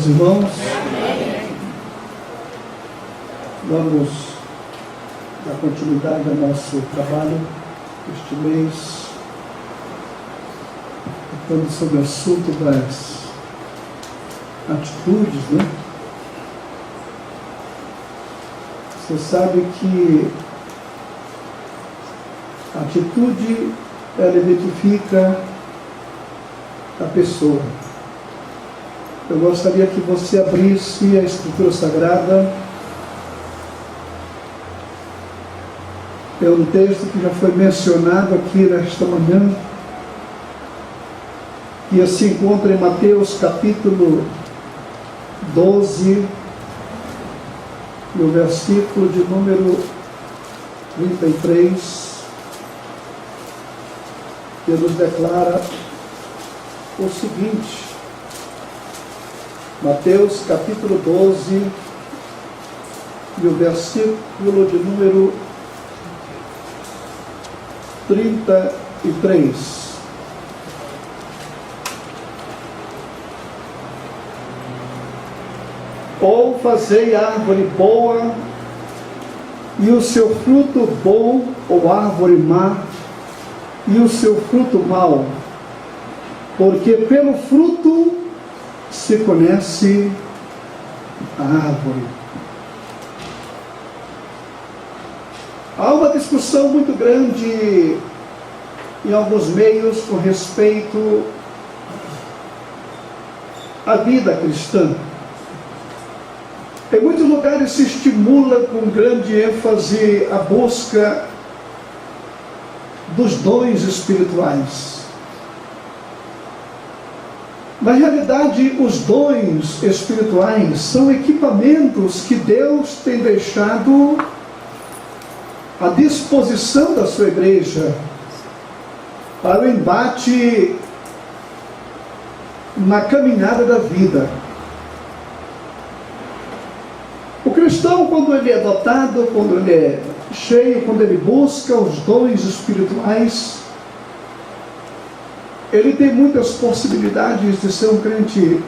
os irmãos. Vamos dar continuidade ao nosso trabalho este mês, falando sobre o assunto das atitudes, né? Você sabe que a atitude, ela identifica a pessoa. Eu gostaria que você abrisse a Escritura Sagrada. É um texto que já foi mencionado aqui nesta manhã, que se encontra em Mateus capítulo 12, no versículo de número 33, que nos declara o seguinte. Mateus capítulo 12, e o versículo de número 33. Ou fazei árvore boa, e o seu fruto bom, ou árvore má, e o seu fruto mau, porque pelo fruto se conhece a árvore. Há uma discussão muito grande em alguns meios com respeito à vida cristã. Em muitos lugares se estimula com grande ênfase a busca dos dons espirituais. Na realidade, os dons espirituais são equipamentos que Deus tem deixado à disposição da sua igreja para o embate na caminhada da vida. O cristão, quando ele é dotado, quando ele é cheio, quando ele busca os dons espirituais, ele tem muitas possibilidades de ser um crente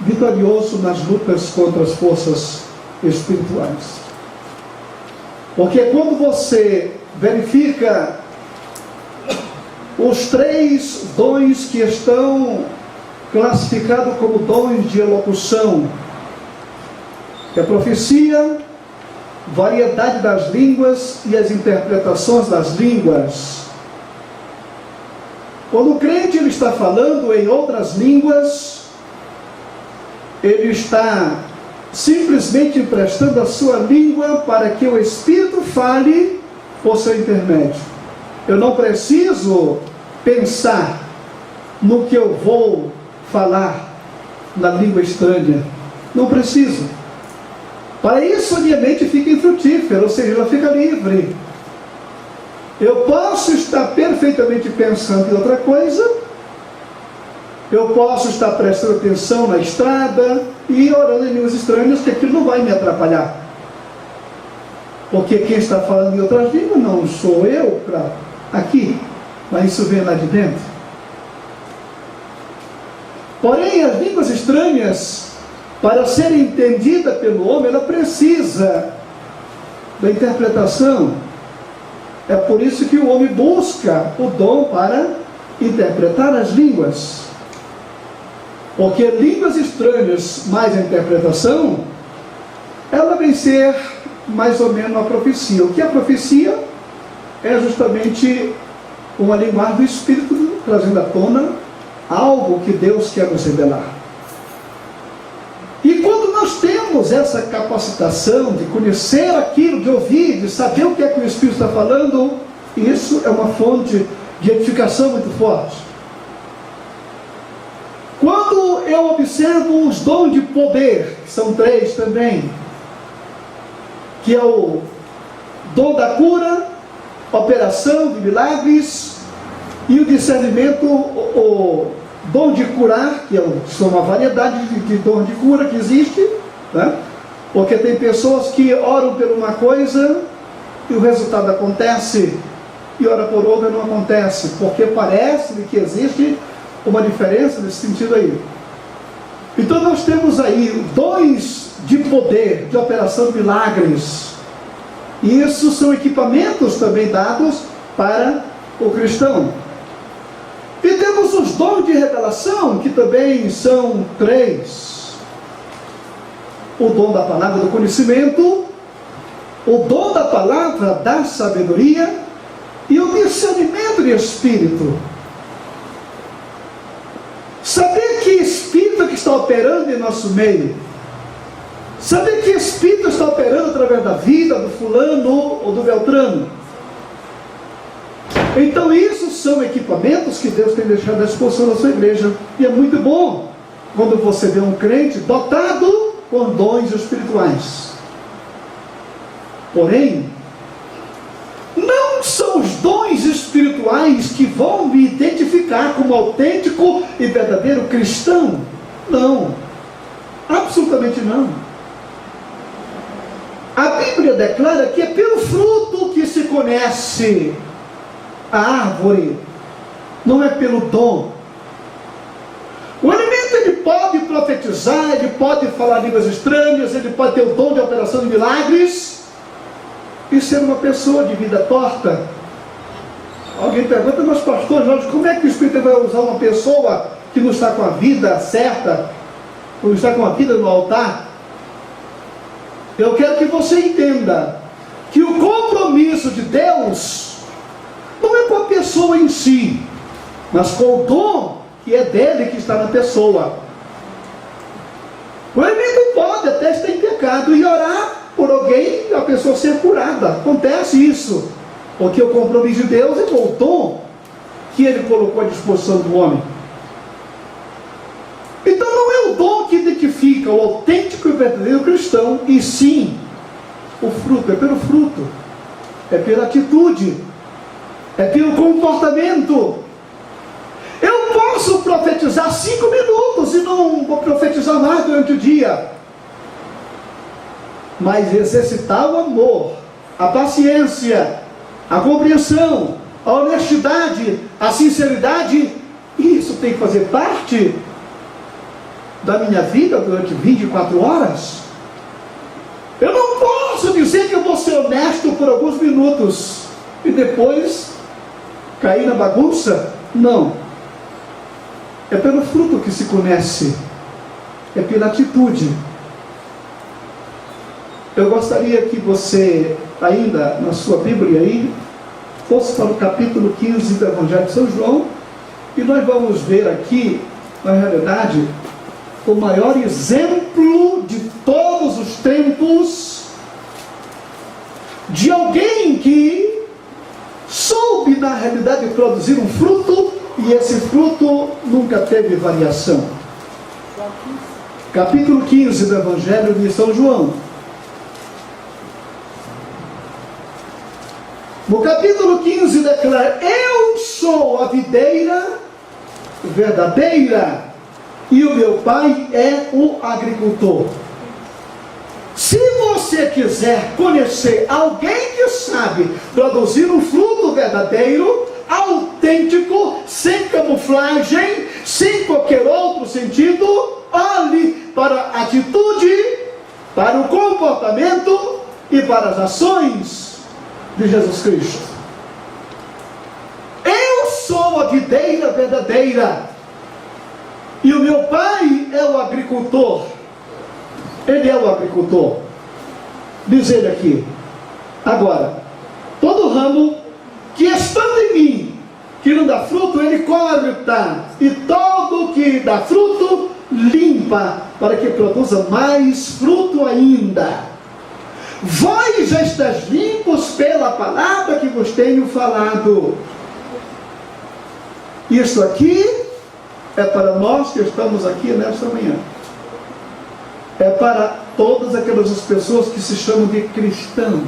vitorioso nas lutas contra as forças espirituais. Porque quando você verifica os 3 dons que estão classificados como dons de elocução, que é a profecia, variedade das línguas e as interpretações das línguas. Quando o crente ele está falando em outras línguas, ele está simplesmente emprestando a sua língua para que o Espírito fale por seu intermédio. Eu não preciso pensar no que eu vou falar na língua estranha. Não preciso. Para isso a minha mente fica infrutífera, ou seja, ela fica livre. Eu posso estar perfeitamente pensando em outra coisa, eu posso estar prestando atenção na estrada e orando em línguas estranhas, que aquilo não vai me atrapalhar. Porque quem está falando em outras línguas não sou eu para aqui, mas isso vem lá de dentro. Porém, as línguas estranhas, para ser entendida pelo homem, ela precisa da interpretação. É por isso que o homem busca o dom para interpretar as línguas. Porque línguas estranhas mais a interpretação, ela vem ser mais ou menos uma profecia. O que é a profecia? É justamente uma linguagem do Espírito trazendo à tona algo que Deus quer nos revelar. E quando nós temos essa capacitação de conhecer aquilo, de ouvir, de saber o que é que o Espírito está falando, isso é uma fonte de edificação muito forte. Quando eu observo os dons de poder, que são 3 também, que é o dom da cura, operação de milagres e o discernimento, o dom de curar, que são uma variedade de dom de cura que existe, né? Porque tem pessoas que oram por uma coisa e o resultado acontece, e ora por outra não acontece, porque parece que existe uma diferença nesse sentido aí. Então nós temos aí dons de poder, de operação de milagres. E isso são equipamentos também dados para o cristão. E temos os dons de revelação, que também são 3. O dom da palavra do conhecimento, o dom da palavra da sabedoria e o discernimento de espírito. Saber que espírito que está operando em nosso meio. Saber que espírito está operando através da vida do fulano ou do beltrano. Então isso são equipamentos que Deus tem deixado à disposição da sua igreja. E é muito bom quando você vê um crente dotado com dons espirituais. Porém, não são os dons espirituais que vão me identificar como autêntico e verdadeiro cristão. Não. Absolutamente não. A Bíblia declara que é pelo fruto que se conhece a árvore, não é pelo dom. O elemento, ele pode profetizar, ele pode falar línguas estranhas, ele pode ter o dom de operação de milagres e ser uma pessoa de vida torta. Alguém pergunta, mas pastor Jorge, como é que o Espírito vai usar uma pessoa que não está com a vida certa, ou está com a vida no altar? Eu quero que você entenda que o compromisso de Deus não é com a pessoa em si, mas com o dom que é dele, que está na pessoa. O elemento pode até estar em pecado e orar por alguém e a pessoa ser curada. Acontece isso, porque o compromisso de Deus é com o dom que ele colocou à disposição do homem. Então não é o dom que identifica o autêntico e verdadeiro cristão, e sim o fruto. É pelo fruto, é pela atitude, é pelo comportamento. Eu posso profetizar 5 minutos e não vou profetizar mais durante o dia, mas exercitar o amor, a paciência, a compreensão, a honestidade, a sinceridade, isso tem que fazer parte da minha vida durante 24 horas. Eu não posso dizer que eu vou ser honesto por alguns minutos e depois cair na bagunça. Não. É pelo fruto que se conhece, é pela atitude. Eu gostaria que você, ainda na sua Bíblia aí, fosse para o capítulo 15 do Evangelho de São João, e nós vamos ver aqui, na realidade, o maior exemplo de todos os tempos de alguém que soube, na realidade, produzir um fruto, e esse fruto nunca teve variação. Capítulo 15 do Evangelho de São João. No capítulo 15 declara: eu sou a videira verdadeira e o meu pai é o agricultor. Se você quiser conhecer alguém que sabe produzir um fruto verdadeiro, autêntico, sem camuflagem, sem qualquer outro sentido, olhe para a atitude, para o comportamento e para as ações de Jesus Cristo. Eu sou a videira verdadeira e o meu pai é o agricultor. Ele é o agricultor. Diz ele aqui. Agora, todo ramo que estando em mim, que não dá fruto, ele corta, e todo que dá fruto, limpa, para que produza mais fruto ainda. Vós já estáis limpos pela palavra que vos tenho falado. Isso aqui é para nós que estamos aqui nesta manhã. É para todas aquelas pessoas que se chamam de cristãos.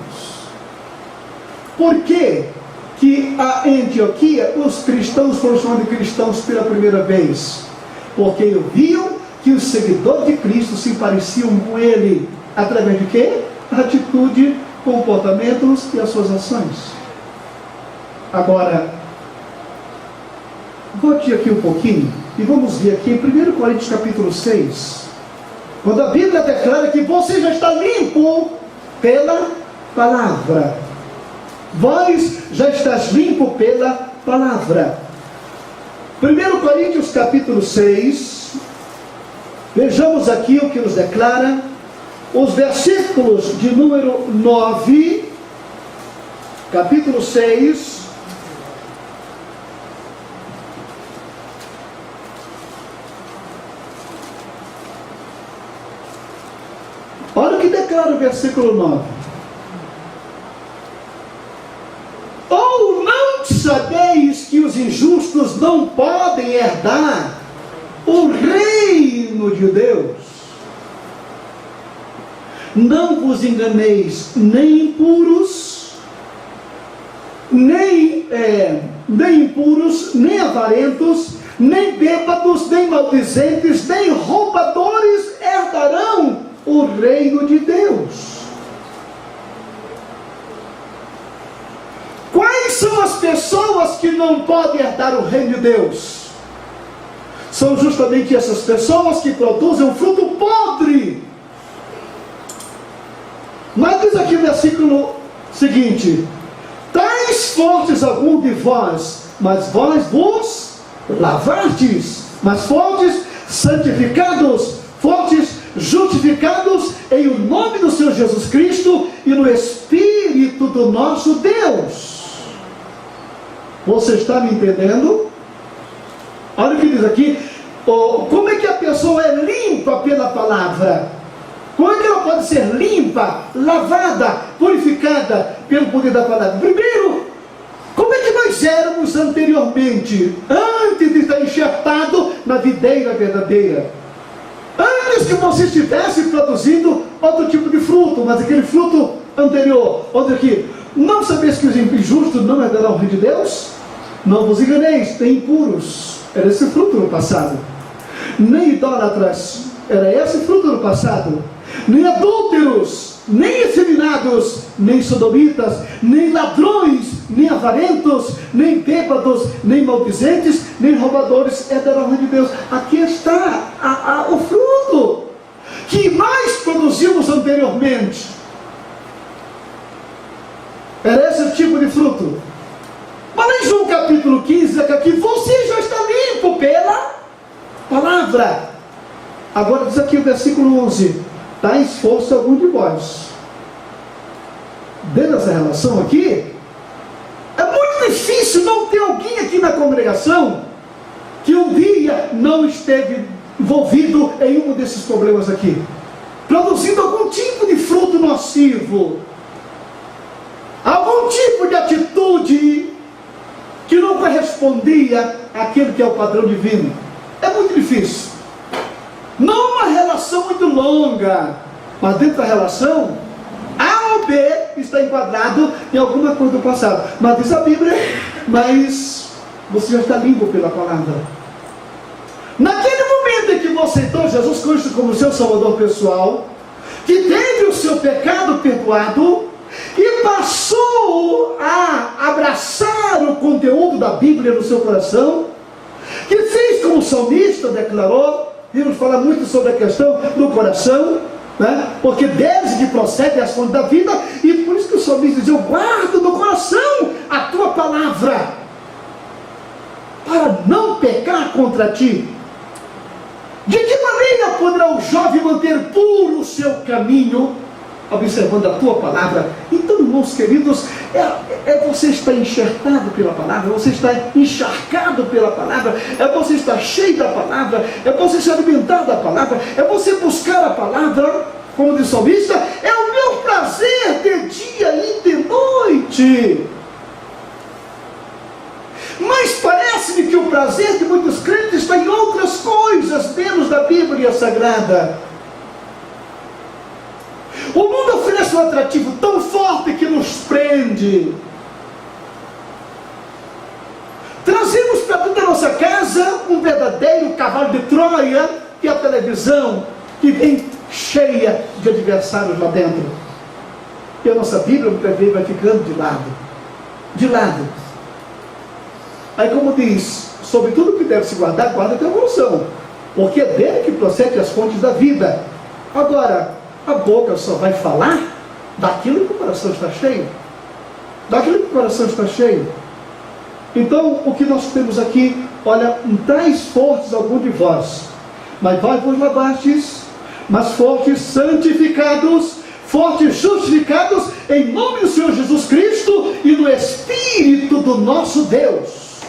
Por quê que em Antioquia os cristãos foram chamados de cristãos pela primeira vez? Porque viam que os seguidores de Cristo se pareciam com ele. Através de quê? Atitude, comportamentos e as suas ações. Agora, volte aqui um pouquinho E vamos ver aqui em 1 Coríntios capítulo 6, quando a Bíblia declara que você já está limpo pela palavra. Vós já estás limpo pela palavra. 1 Coríntios capítulo 6, vejamos aqui o que nos declara, os versículos de número 9, capítulo 6, olha o que declara o versículo 9. Ou não sabeis que os injustos não podem herdar o reino de Deus? Não vos enganeis, nem impuros, nem impuros, nem avarentos, nem bêbados, nem maldizentes, nem roubadores herdarão o reino de Deus. Quais são as pessoas que não podem herdar o reino de Deus? São justamente essas pessoas que produzem um fruto podre. Mas diz aqui no versículo seguinte: tais fortes algum de vós, mas vós vos lavastes, mas fortes santificados, fortes justificados em o nome do Senhor Jesus Cristo e no Espírito do nosso Deus. Você está me entendendo? Olha o que diz aqui. Como é que a pessoa é limpa pela palavra? Como é que ela pode ser limpa, lavada, purificada pelo poder da palavra? Primeiro, como é que nós éramos anteriormente, antes de estar enxertado na videira verdadeira? Antes que você estivesse produzindo outro tipo de fruto, mas aquele fruto anterior. Olha aqui, não sabeis que os injustos não herdarão o reino de Deus? Não vos enganeis, nem impuros. Era esse fruto no passado. Nem idólatras, era esse fruto no passado. Nem adúlteros, nem efeminados, nem sodomitas, nem ladrões, nem avarentos, nem bêbados, nem maldizentes, nem roubadores herdarão o reino de Deus. Aqui está o fruto que nós produzimos anteriormente. Era esse tipo de fruto. Mas em João capítulo 15, aqui você já está limpo pela palavra. Agora diz aqui o versículo 11: tais força algum de vós. Dentro dessa relação aqui, é muito difícil não ter alguém aqui na congregação que um dia não esteve envolvido em um desses problemas aqui, produzindo algum tipo de fruto nocivo, algum tipo de atitude que não correspondia àquilo que é o padrão divino. É muito difícil. Não uma relação muito longa, mas dentro da relação, A ou B está enquadrado em alguma coisa do passado. Mas diz a Bíblia, mas você já está limpo pela palavra. Naquele momento em que você aceitou Jesus Cristo como seu Salvador pessoal, que teve o seu pecado perdoado e passou a abraçar o conteúdo da Bíblia no seu coração, que fez como o salmista declarou. Vamos falar muito sobre a questão do coração, né? Porque deles que procede as fontes da vida, e por isso que o salmista diz: eu guardo no coração a tua palavra, para não pecar contra ti. De que maneira poderá o jovem manter puro o seu caminho? Observando a tua palavra. Então, irmãos queridos, você está enxertado pela palavra, você está encharcado pela palavra, você estar cheio da palavra, você se alimentar da palavra, você buscar a palavra, como diz o salmista: é o meu prazer de dia e de noite. Mas parece-me que o prazer de muitos crentes está em outras coisas, menos da Bíblia Sagrada. O mundo oferece um atrativo tão forte que nos prende. Trazemos para dentro da nossa casa um verdadeiro cavalo de Troia, que é a televisão, que vem cheia de adversários lá dentro. E a nossa Bíblia muitas vezes vai ficando de lado. De lado. Aí, como diz sobre tudo que deve se guardar, guarda teu coração, porque é dele que procede as fontes da vida. Agora, a boca só vai falar daquilo que o coração está cheio. Daquilo que o coração está cheio. Então, o que nós temos aqui, olha, tais fortes algum de vós, mas vós vos lavastes, mas fortes santificados, fortes justificados, em nome do Senhor Jesus Cristo e no Espírito do nosso Deus.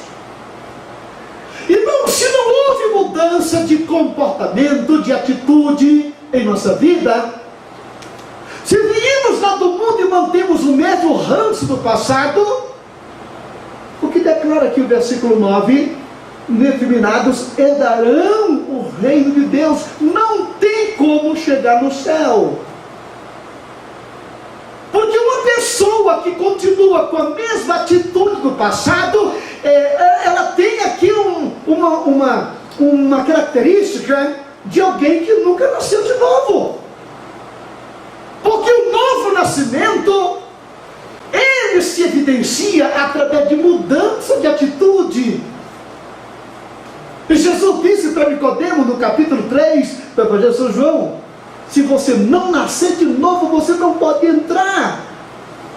Irmão, se não houve mudança de comportamento, de atitude em nossa vida, se viemos lá do mundo e mantemos o mesmo ranço do passado, o que declara aqui o versículo 9, determinados herdarão o reino de Deus. Não tem como chegar no céu. Porque uma pessoa que continua com a mesma atitude do passado, ela tem aqui uma característica de alguém que nunca nasceu de novo. Porque o novo nascimento, ele se evidencia através de mudança de atitude. E Jesus disse para Nicodemo no capítulo 3 do Evangelho de São João: se você não nascer de novo, você não pode entrar.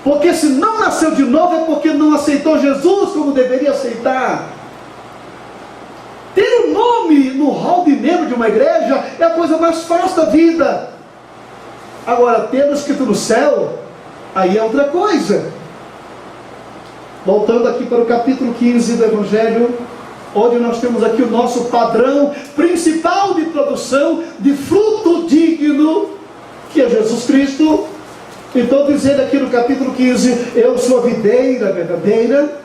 Porque se não nasceu de novo é porque não aceitou Jesus como deveria aceitar. Ter um nome no hall de membro de uma igreja é a coisa mais fácil da vida. Agora, tê-lo escrito no céu, aí é outra coisa. Voltando aqui para o capítulo 15 do Evangelho, onde nós temos aqui o nosso padrão principal de produção de fruto digno, que é Jesus Cristo. Então diz ele aqui no capítulo 15: eu sou a videira verdadeira,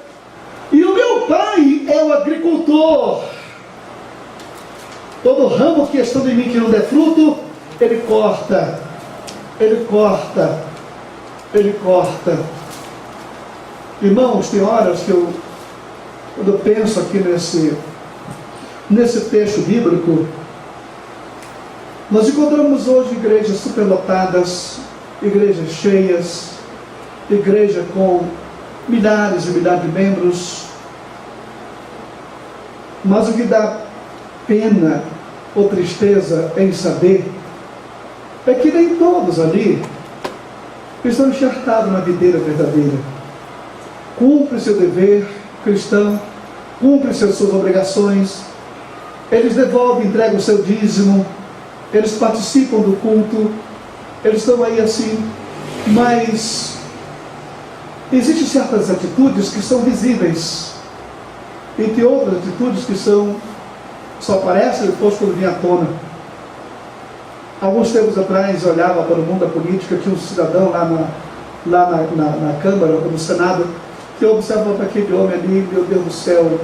e o meu Pai é o agricultor. Todo ramo que estando em mim que não der fruto, ele corta, ele corta, ele corta. Irmãos, tem horas que quando eu penso aqui nesse texto bíblico, nós encontramos hoje igrejas superlotadas, igrejas cheias, igreja com milhares e milhares de membros, mas o que dá pena ou tristeza em saber é que nem todos ali estão enxertados na videira verdadeira. Cumpre seu dever cristão, cumpre suas obrigações, eles devolvem, entregam o seu dízimo, eles participam do culto, eles estão aí assim, mas existem certas atitudes que são visíveis, e tem outras atitudes que só aparecem depois quando vem à tona. Alguns tempos atrás, eu olhava para o mundo da política, tinha um cidadão lá na Câmara, ou no Senado, que eu observava para aquele homem ali, meu Deus do céu,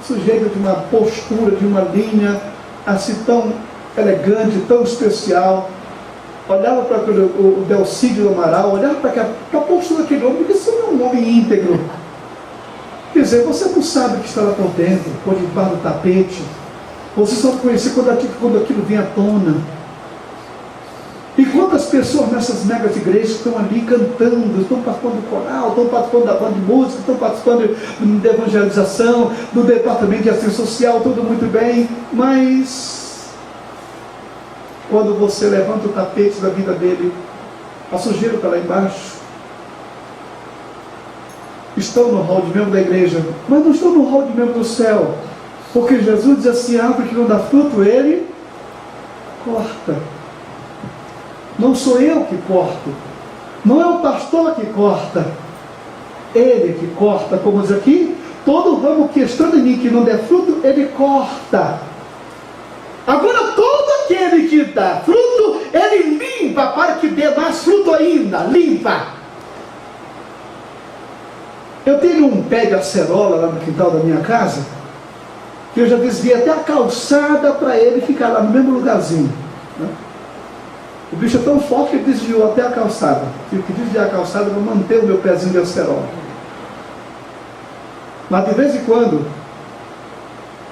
sujeito de uma postura, de uma linha assim tão elegante, tão especial. Olhava para o Delcídio do Amaral, olhava para a postura daquele homem, porque esse não é um homem íntegro. Quer dizer, você não sabe o que está lá por dentro, por debaixo do tapete. Você só conhece quando aquilo vem à tona. E quantas pessoas nessas megas igrejas estão ali cantando, estão participando do coral, estão participando da banda de música, estão participando da evangelização, do departamento de ação social, tudo muito bem, mas quando você levanta o tapete da vida dele, a sujeira está lá embaixo. Estão no hall de membro da igreja, mas não estão no hall de membro do céu, porque Jesus diz assim: a árvore que não dá fruto, ele corta. Não sou eu que corto, não é o pastor que corta, ele que corta, como diz aqui: todo ramo que estando em mim que não der fruto, ele corta. Agora todo aquele que dá fruto, ele limpa para que dê mais fruto ainda, limpa. Eu tenho um pé de acerola lá no quintal da minha casa, que eu já desviei até a calçada para ele ficar lá no mesmo lugarzinho, né? O bicho é tão forte que ele desviou até a calçada. Tive que desviar a calçada para manter o meu pezinho de acerola. Mas de vez em quando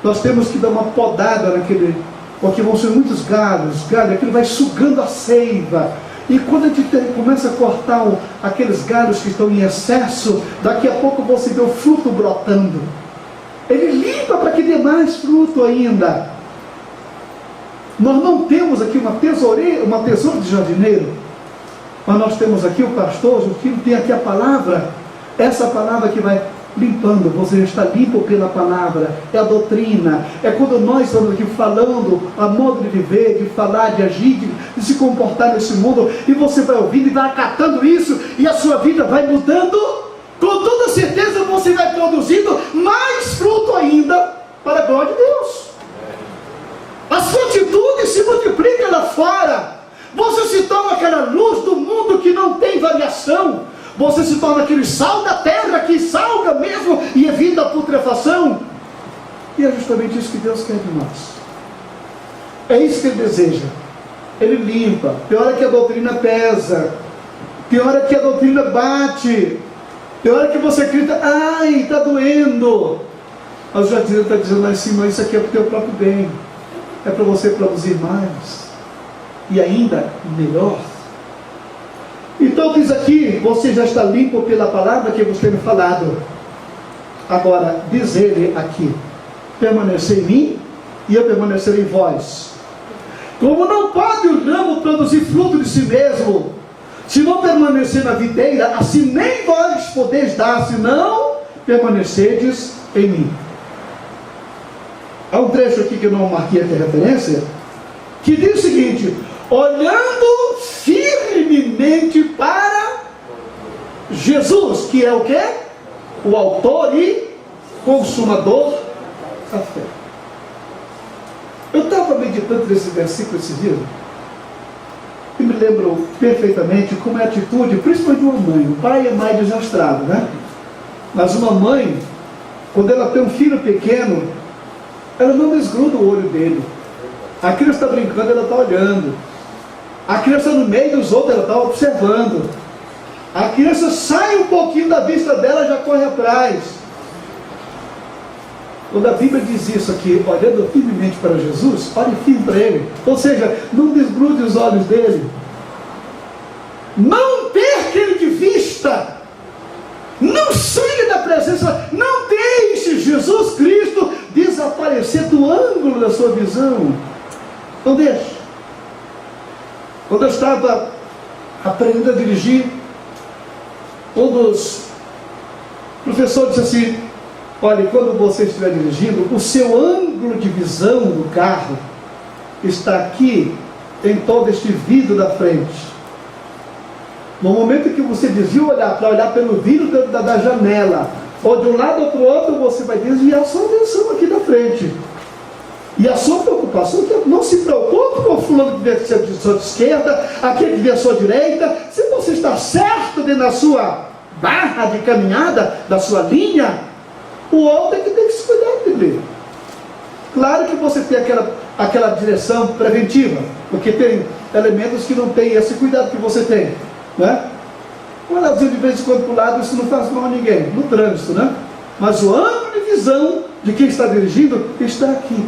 nós temos que dar uma podada naquele, porque vão ser muitos galhos, aquilo vai sugando a seiva. E quando a gente começa a cortar aqueles galhos que estão em excesso, daqui a pouco você vê o fruto brotando. Ele limpa cultiva para que dê mais fruto ainda. Nós não temos aqui uma tesoura de jardineiro, mas nós temos aqui o pastor, o filho tem aqui a palavra, essa palavra que vai limpando, você está limpo pela palavra, é a doutrina, é quando nós estamos aqui falando a modo de viver, de falar, de agir, de se comportar nesse mundo, e você vai ouvindo e vai acatando isso, e a sua vida vai mudando, com toda certeza você vai produzindo mais fruto ainda, para a glória de Deus. A sua atitude se multiplica lá fora, você se torna aquela luz do mundo que não tem variação, você se torna aquele sal da terra que salga mesmo e evita a putrefação. E é justamente isso que Deus quer de nós. É isso que Ele deseja. Ele limpa. Tem hora que a doutrina pesa, tem hora que a doutrina bate, tem hora que você grita, ai, está doendo. Mas o jardineiro está dizendo lá em cima, isso aqui é para o teu próprio bem, é para você produzir mais e ainda melhor. Então diz aqui, você já está limpo pela palavra que vos tenho falado. Agora, diz ele aqui, permanecer em mim e eu permanecer em vós. Como não pode o ramo produzir fruto de si mesmo, se não permanecer na videira, assim nem vós podeis dar, se não permanecerdes em mim. Há um trecho aqui que eu não marquei aqui a referência, que diz o seguinte: olhando firmemente para Jesus, que é o quê? O autor e consumador da fé. Eu estava meditando nesse versículo esse dia, e me lembro perfeitamente como é a atitude, principalmente de uma mãe. O pai é mais desastrado, né? Mas uma mãe, quando ela tem um filho pequeno, ela não desgruda o olho dele. A criança está brincando, ela está olhando. A criança no meio dos outros, ela está observando. A criança sai um pouquinho da vista dela, já corre atrás. Quando a Bíblia diz isso aqui, olhando firmemente para Jesus, olhe firme para Ele. Ou seja, não desgrude os olhos dele. Não perca Ele de vista. Não saia da presença. Não deixe Jesus Cristo desaparecer do ângulo da sua visão. Não deixe. Quando eu estava aprendendo a dirigir, um dos professores disse assim: olha, quando você estiver dirigindo, o seu ângulo de visão do carro está aqui, em todo este vidro da frente. No momento que você desvia o olhar para olhar pelo vidro da janela, ou de um lado ou para o outro, você vai desviar a sua atenção aqui da frente. E a sua preocupação é que não se preocupe com o fulano que vem à sua esquerda, aquele que vem à sua direita. Se você está certo dentro da sua barra de caminhada, da sua linha, o outro é que tem que se cuidar dele. Claro que você tem aquela direção preventiva, porque tem elementos que não tem esse cuidado que você tem, né? Um olhadinho de vez em quando para o lado, isso não faz mal a ninguém, no trânsito, né? Mas o ângulo de visão de quem está dirigindo está aqui.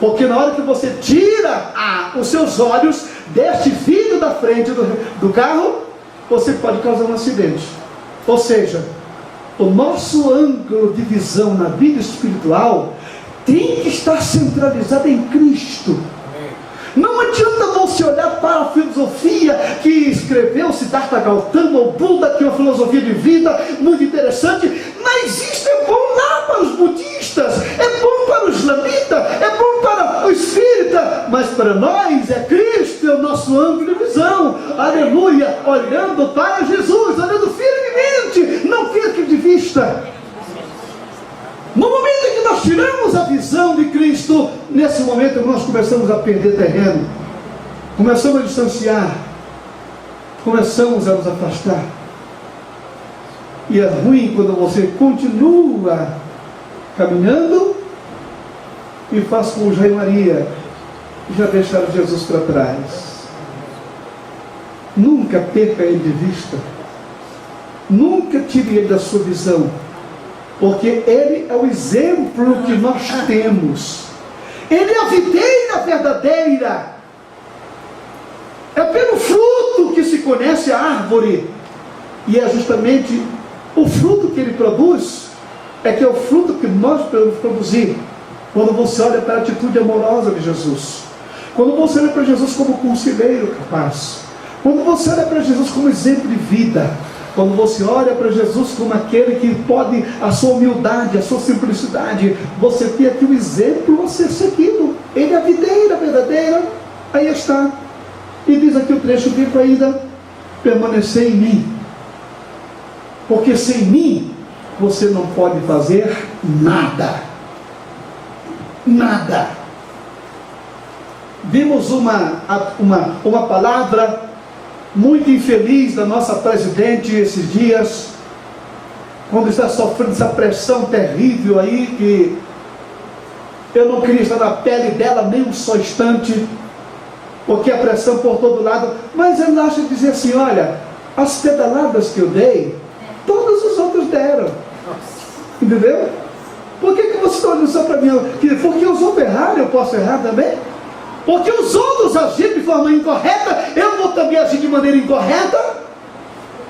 Porque na hora que você tira os seus olhos deste vidro da frente do carro, você pode causar um acidente. Ou seja, o nosso ângulo de visão na vida espiritual tem que estar centralizado em Cristo. Não adianta você olhar para a filosofia que escreveu Siddhartha Gautama ou Buda, que é uma filosofia de vida muito interessante, mas isso é bom lá para os budistas, é bom para o islamita, é bom para o espírita, mas para nós é Cristo, é o nosso ângulo de visão. Aleluia! Olhando para Jesus, olhando firmemente, não perca de vista. No momento em que nós tiramos a visão de Cristo, nesse momento nós começamos a perder terreno, começamos a distanciar, começamos a nos afastar. E é ruim quando você continua caminhando e faz como Jair Maria, já deixaram Jesus para trás. Nunca perca ele de vista, nunca tire ele da sua visão, porque ele é o exemplo que nós temos. Ele é a videira verdadeira. É pelo fruto que se conhece a árvore. E é justamente o fruto que ele produz é que é o fruto que nós podemos produzir quando você olha para a atitude amorosa de Jesus, quando você olha para Jesus como conselheiro capaz, quando você olha para Jesus como exemplo de vida, quando você olha para Jesus como aquele que pode, a sua humildade, a sua simplicidade, você tem aqui um exemplo a ser seguido. Ele é a videira verdadeira. Aí está. E diz aqui o trecho bíblico ainda: permanecer em mim, porque sem mim você não pode fazer nada. Nada. Vimos uma palavra muito infeliz da nossa presidente esses dias, quando está sofrendo essa pressão terrível aí, que eu não queria estar na pele dela nem um só instante, porque a pressão por todo lado. Mas ela acha dizer assim: olha, as pedaladas que eu dei, todos os outros deram. Entendeu? Por que você está olhando só para mim? Porque os outros erraram, eu posso errar também? Porque os outros agiram de forma incorreta, eu vou também agir de maneira incorreta?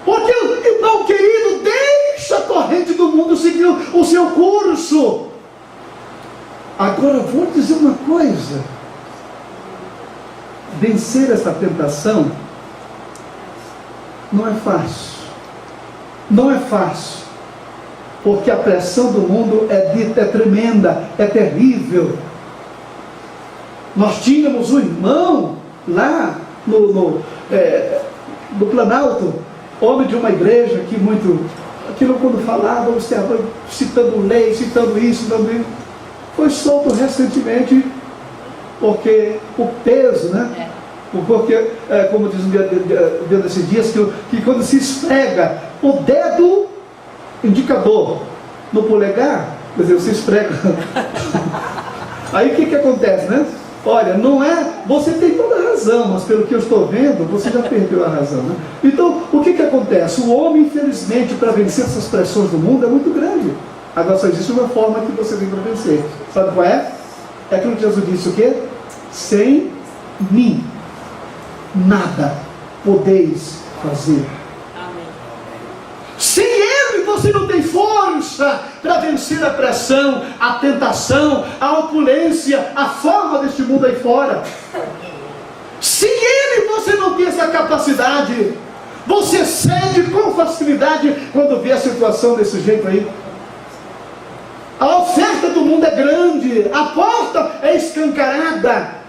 Porque, irmão querido, deixa a corrente do mundo seguir o seu curso. Agora vou dizer uma coisa: vencer essa tentação não é fácil. Não é fácil. Porque a pressão do mundo é tremenda, é terrível. Nós tínhamos um irmão lá no Planalto, homem de uma igreja que muito, aquilo quando falava, observava, citando lei, citando isso, também foi solto recentemente, porque o peso, né? Porque, como diz um dia desses dias, que quando se esfrega o dedo indicador no polegar, quer dizer, você esfrega. Aí o que acontece, né? Olha, não é, você tem toda a razão, mas pelo que eu estou vendo, você já perdeu a razão, né? Então, o que acontece? O homem, infelizmente, para vencer essas pressões do mundo é muito grande. Agora só existe uma forma que você tem para vencer. Sabe qual é? É aquilo que Jesus disse: o quê? Sem mim nada podeis fazer. Amém. Sem Ele você não tem força para vencer a pressão, a tentação, a opulência, a forma deste mundo aí fora. Sem Ele você não tem essa capacidade. Você cede com facilidade quando vê a situação desse jeito aí. A oferta do mundo é grande, a porta é escancarada.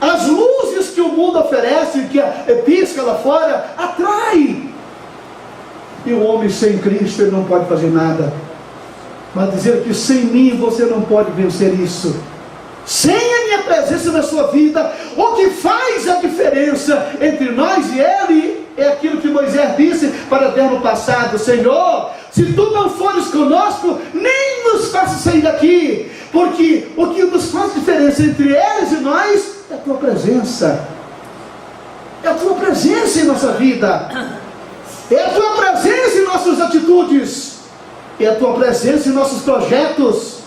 As luzes que o mundo oferece, que pisca lá fora, atrai. E o homem sem Cristo, ele não pode fazer nada. Mas dizer que sem mim você não pode vencer isso. Sem a minha presença na sua vida, o que faz a diferença entre nós e Ele é aquilo que Moisés disse para Deus no passado: Senhor, se Tu não fores conosco, nem nos faça sair daqui, porque o que nos faz diferença entre eles e nós é a Tua presença. É a Tua presença em nossa vida. É a Tua presença em nossas atitudes. É a Tua presença em nossos projetos.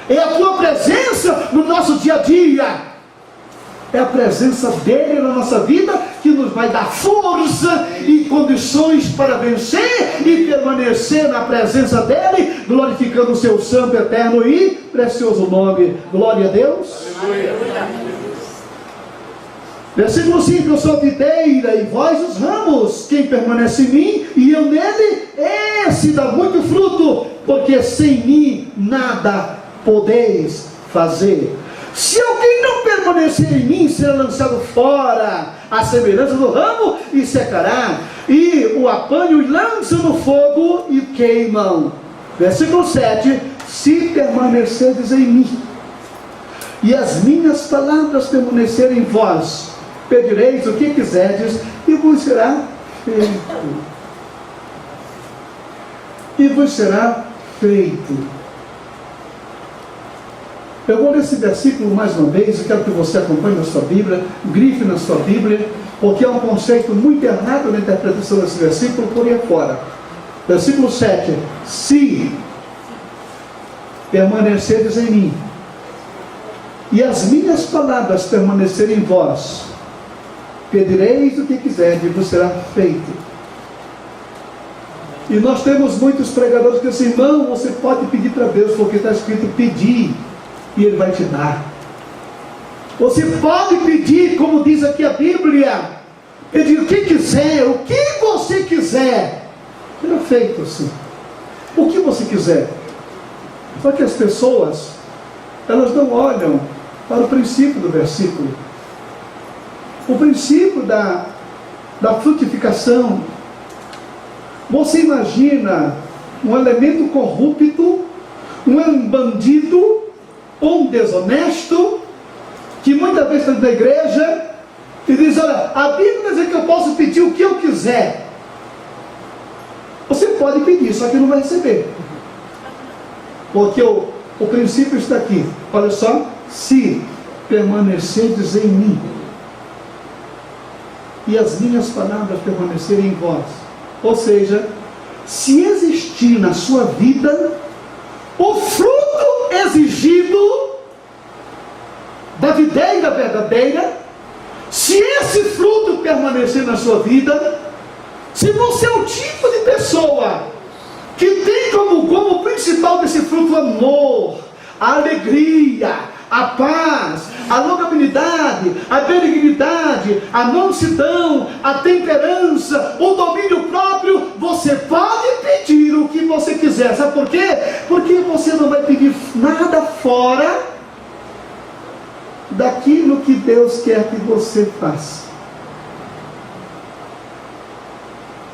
É a Tua presença no nosso dia a dia. É a presença dEle na nossa vida que nos vai dar força e condições para vencer e permanecer na presença dEle, glorificando o Seu santo, eterno e precioso nome. Glória a Deus. Aleluia. Versículo 5: eu sou a videira e vós os ramos. Quem permanece em mim e eu nele, esse dá muito fruto, porque sem mim nada podeis fazer. Se alguém não permanecer em mim, será lançado fora, à semelhança do ramo, e secará, e o apanham e lançam no fogo e queimam. Versículo 7: se permanecerdes em mim e as minhas palavras permanecerem em vós, pedireis o que quiserdes e vos será feito. E vos será feito. Eu vou ler esse versículo mais uma vez. Eu quero que você acompanhe na sua Bíblia, grife na sua Bíblia, porque é um conceito muito errado na interpretação desse versículo por aí fora. Versículo 7: se permanecerdes em mim e as minhas palavras permanecerem em vós, pedireis o que quiserdes e vos será feito. E nós temos muitos pregadores que dizem, irmão, você pode pedir para Deus, porque está escrito pedir, e Ele vai te dar. Você pode pedir, como diz aqui a Bíblia, pedir o que quiser, o que você quiser. Será feito assim. O que você quiser. Só que as pessoas, elas não olham para o princípio do versículo. O princípio da frutificação. Você imagina um elemento corrupto, um bandido, um desonesto, que muitas vezes está na igreja e diz, olha, a Bíblia diz que eu posso pedir o que eu quiser. Você pode pedir, só que não vai receber. Porque o princípio está aqui. Olha só, se permanecerdes em mim, e as minhas palavras permanecerem em vós. Ou seja, se existir na sua vida o fruto exigido da videira verdadeira, se esse fruto permanecer na sua vida, se você é o tipo de pessoa que tem como principal desse fruto o amor, a alegria, a paz, a longanimidade, a benignidade, a mansidão, a temperança, o domínio próprio, você pode pedir o que você quiser. Sabe por quê? Porque você não vai pedir nada fora daquilo que Deus quer que você faça.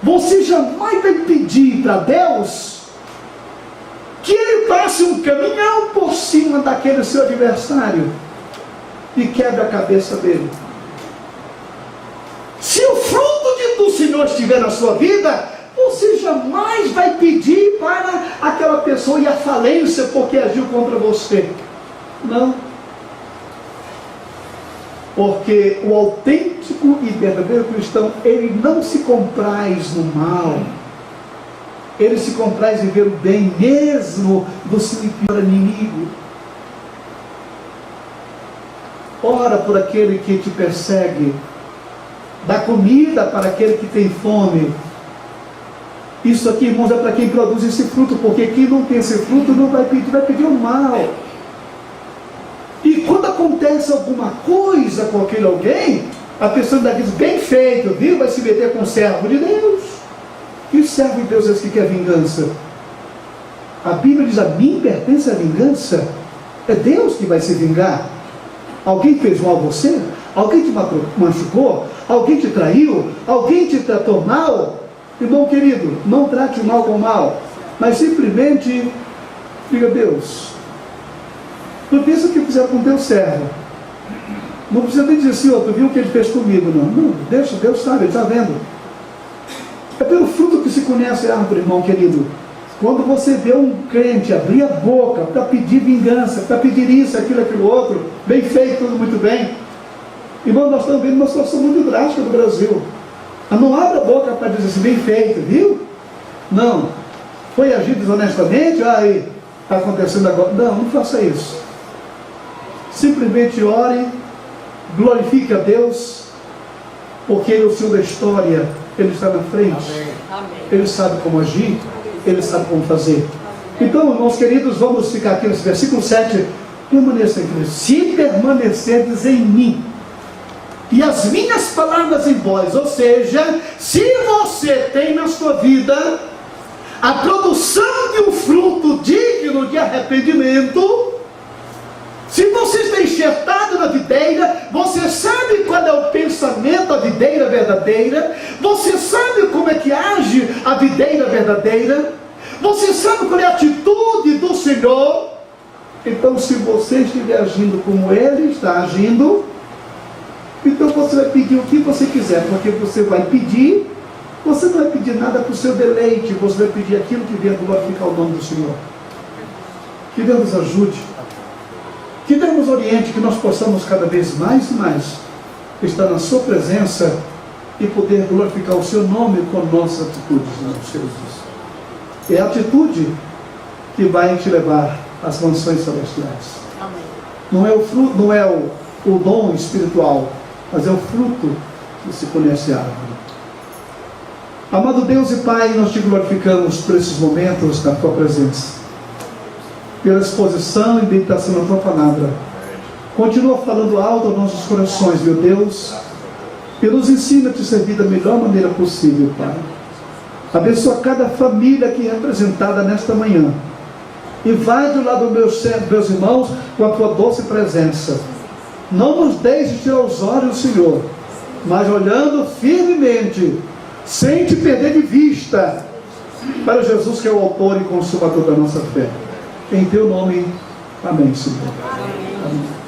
Você jamais vai pedir para Deus que Ele passe um caminhão por cima daquele seu adversário e quebre a cabeça dele. Se o fruto do Senhor estiver na sua vida, você jamais vai pedir para aquela pessoa ir à falência porque agiu contra você. Não. Porque o autêntico e verdadeiro cristão, ele não se compraz no mal. Ele se compraz em ver o bem mesmo do seu pior inimigo. Ora por aquele que te persegue. Dá comida para aquele que tem fome. Isso aqui, irmãos, é para quem produz esse fruto. Porque quem não tem esse fruto não vai pedir o mal. E quando acontece alguma coisa com aquele alguém, a pessoa ainda diz, bem feito, viu? Vai se meter com o servo de Deus. Que servo de Deus é esse que quer vingança? A Bíblia diz, a mim pertence a vingança. É Deus que vai se vingar. Alguém fez mal a você? Alguém te machucou? Alguém te traiu? Alguém te tratou mal? Irmão querido, não trate o mal com o mal, mas simplesmente diga, Deus, não pensa o que fizeram com o teu servo. Não precisa nem dizer assim, tu viu o que ele fez comigo, não. Não, Deus sabe, Ele está vendo. É pelo fruto que se conhece a árvore, irmão querido. Quando você vê um crente abrir a boca para pedir vingança, para pedir isso, aquilo outro, bem feito, tudo muito bem. Irmão, nós estamos vendo uma situação muito drástica no Brasil. Não abre a boca para dizer assim, bem feito, viu? Não. Foi agir desonestamente, aí está acontecendo agora. Não faça isso. Simplesmente ore, glorifique a Deus, porque Ele é o Senhor da história, Ele está na frente. Amém. Ele sabe como agir, Ele sabe como fazer. Então, irmãos queridos, vamos ficar aqui nesse versículo 7. Permaneça em Cristo. Se permanecerdes em mim, e as minhas palavras em vós, ou seja, se você tem na sua vida a produção de um fruto digno de arrependimento, se você está enxertado na videira, você sabe qual é o pensamento da videira verdadeira, você sabe como é que age a videira verdadeira, você sabe qual é a atitude do Senhor. Então, se você estiver agindo como Ele está agindo, então você vai pedir o que você quiser, porque você vai pedir, você não vai pedir nada para o seu deleite, você vai pedir aquilo que venha glorificar o nome do Senhor. Que Deus nos ajude, que Deus nos oriente, que nós possamos cada vez mais e mais estar na sua presença e poder glorificar o seu nome com nossas atitudes, não, Jesus. É a atitude que vai te levar às mansões celestiais. Amém. Não é o fruto, não é o dom espiritual, mas é o fruto que se conhece a árvore. Amado Deus e Pai, nós te glorificamos por esses momentos na tua presença, pela exposição e meditação da tua palavra. Continua falando alto aos nossos corações, meu Deus, e nos ensina a te servir da melhor maneira possível, Pai. Abençoa cada família aqui representada nesta manhã. Invade o lado dos meus irmãos com a tua doce presença. Não nos deixe tirar os olhos, Senhor, mas olhando firmemente, sem te perder de vista, para Jesus, que é o autor e consumador da nossa fé. Em teu nome, amém, Senhor. Amém.